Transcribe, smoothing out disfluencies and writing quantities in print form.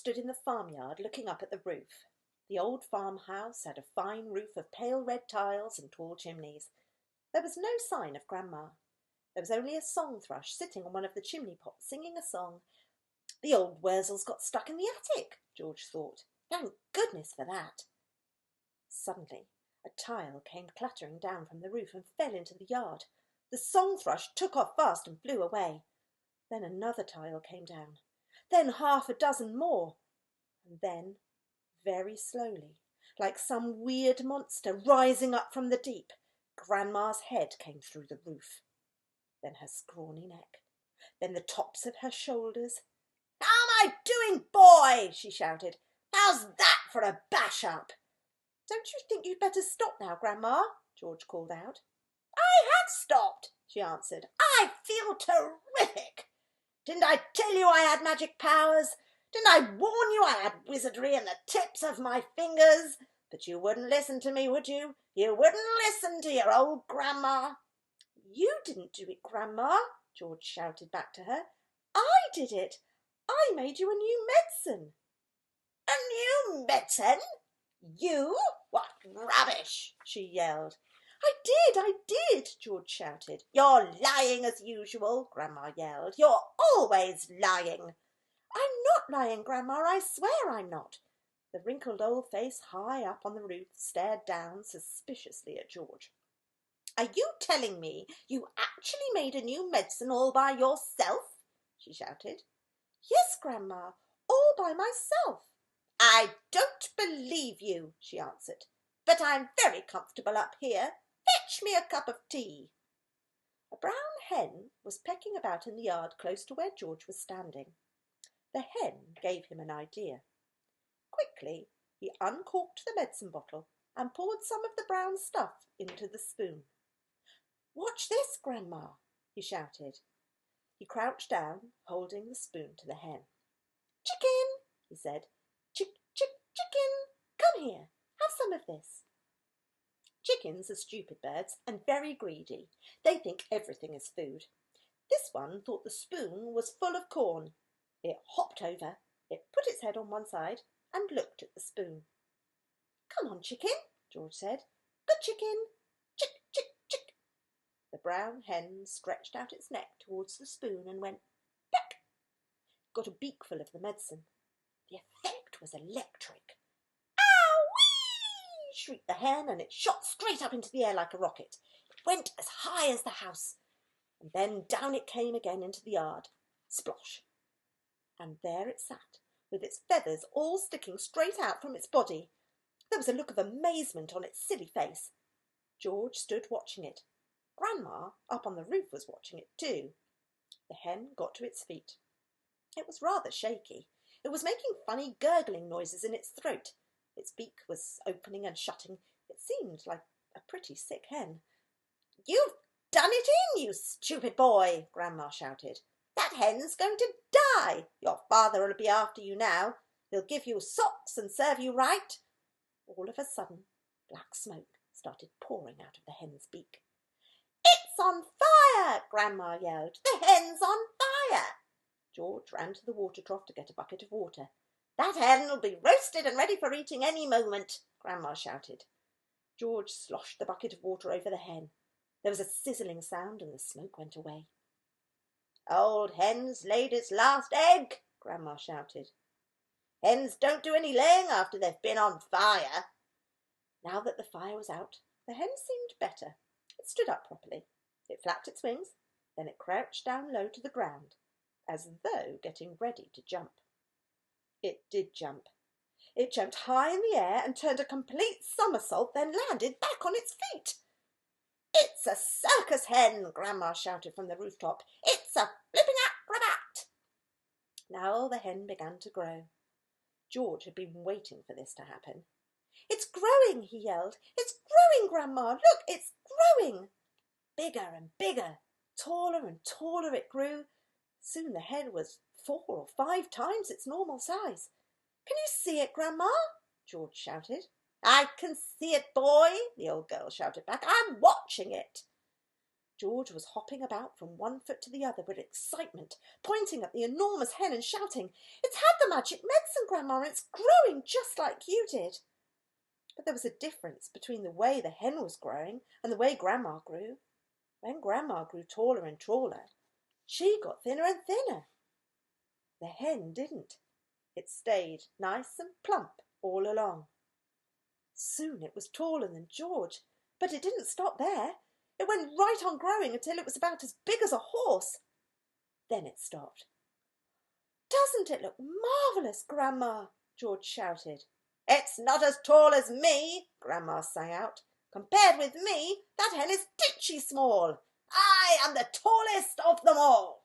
stood in the farmyard looking up at the roof. The old farmhouse had a fine roof of pale red tiles and tall chimneys. There was no sign of Grandma. There was only a song thrush sitting on one of the chimney pots singing a song. The old Wurzels got stuck in the attic, George thought. Thank goodness for that. Suddenly, a tile came clattering down from the roof and fell into the yard. The song thrush took off fast and flew away. Then another tile came down. Then half a dozen more. And then, very slowly, like some weird monster rising up from the deep, Grandma's head came through the roof. Then her scrawny neck. Then the tops of her shoulders. "How am I doing, boy?" she shouted. "How's that for a bash-up?" "Don't you think you'd better stop now, Grandma?" George called out. "I have stopped," she answered. "I feel terrific. Didn't I tell you I had magic powers? Didn't I warn you I had wizardry in the tips of my fingers? But you wouldn't listen to me, would you? You wouldn't listen to your old Grandma." "You didn't do it, Grandma," George shouted back to her. "I did it. I made you a new medicine." "A new medicine? You? What rubbish!" she yelled. I did, George shouted. "You're lying as usual," Grandma yelled. "You're always lying." "I'm not lying, Grandma, I swear I'm not." The wrinkled old face high up on the roof stared down suspiciously at George. "Are you telling me you actually made a new medicine all by yourself?" she shouted. "Yes, Grandma, all by myself." "I don't believe you," she answered. "But I'm very comfortable up here. Fetch me a cup of tea." A brown hen was pecking about in the yard close to where George was standing. The hen gave him an idea. Quickly, he uncorked the medicine bottle and poured some of the brown stuff into the spoon. "Watch this, Grandma," he shouted. He crouched down, holding the spoon to the hen. "Chicken," he said. Chicken, come here, have some of this." Chickens are stupid birds and very greedy. They think everything is food. This one thought the spoon was full of corn. It hopped over, it put its head on one side and looked at the spoon. "Come on, Chicken," George said. "Good Chicken. Chick, chick, chick." The brown hen stretched out its neck towards the spoon and went peck. Got a beakful of the medicine. The effect was electric. "Ow-wee!" shrieked the hen, and it shot straight up into the air like a rocket. It went as high as the house, and then down it came again into the yard. Splosh! And there it sat, with its feathers all sticking straight out from its body. There was a look of amazement on its silly face. George stood watching it. Grandma, up on the roof, was watching it too. The hen got to its feet. It was rather shaky. It was making funny gurgling noises in its throat. Its beak was opening and shutting. It seemed like a pretty sick hen. "You've done it in, you stupid boy!" Grandma shouted. "That hen's going to die. Your father will be after you now. He'll give you socks and serve you right." All of a sudden, black smoke started pouring out of the hen's beak. "It's on fire!" Grandma yelled. "The hen's on fire!" George ran to the water trough to get a bucket of water. "That hen will be roasted and ready for eating any moment," Grandma shouted. George sloshed the bucket of water over the hen. There was a sizzling sound and the smoke went away. "Old hen's laid its last egg," Grandma shouted. "Hens don't do any laying after they've been on fire." Now that the fire was out, the hen seemed better. It stood up properly. It flapped its wings, then it crouched down low to the ground, as though getting ready to jump. It did jump. It jumped high in the air and turned a complete somersault, then landed back on its feet. "It's a circus hen," Grandma shouted from the rooftop. "It's a flipping acrobat." Now the hen began to grow. George had been waiting for this to happen. "It's growing," he yelled. "It's growing, Grandma. Look, it's growing." Bigger and bigger, taller and taller it grew. Soon the head was 4 or 5 times its normal size. "Can you see it, Grandma?" George shouted. "I can see it, boy," the old girl shouted back. "I'm watching it." George was hopping about from one foot to the other with excitement, pointing at the enormous hen and shouting, "It's had the magic medicine, Grandma, and it's growing just like you did." But there was a difference between the way the hen was growing and the way Grandma grew. When Grandma grew taller and taller, she got thinner and thinner. The hen didn't. It stayed nice and plump all along. Soon it was taller than George, but it didn't stop there. It went right on growing until it was about as big as a horse. Then it stopped. "Doesn't it look marvellous, Grandma?" George shouted. "It's not as tall as me," Grandma sang out. "Compared with me, that hen is titchy small. I am the tallest of them all."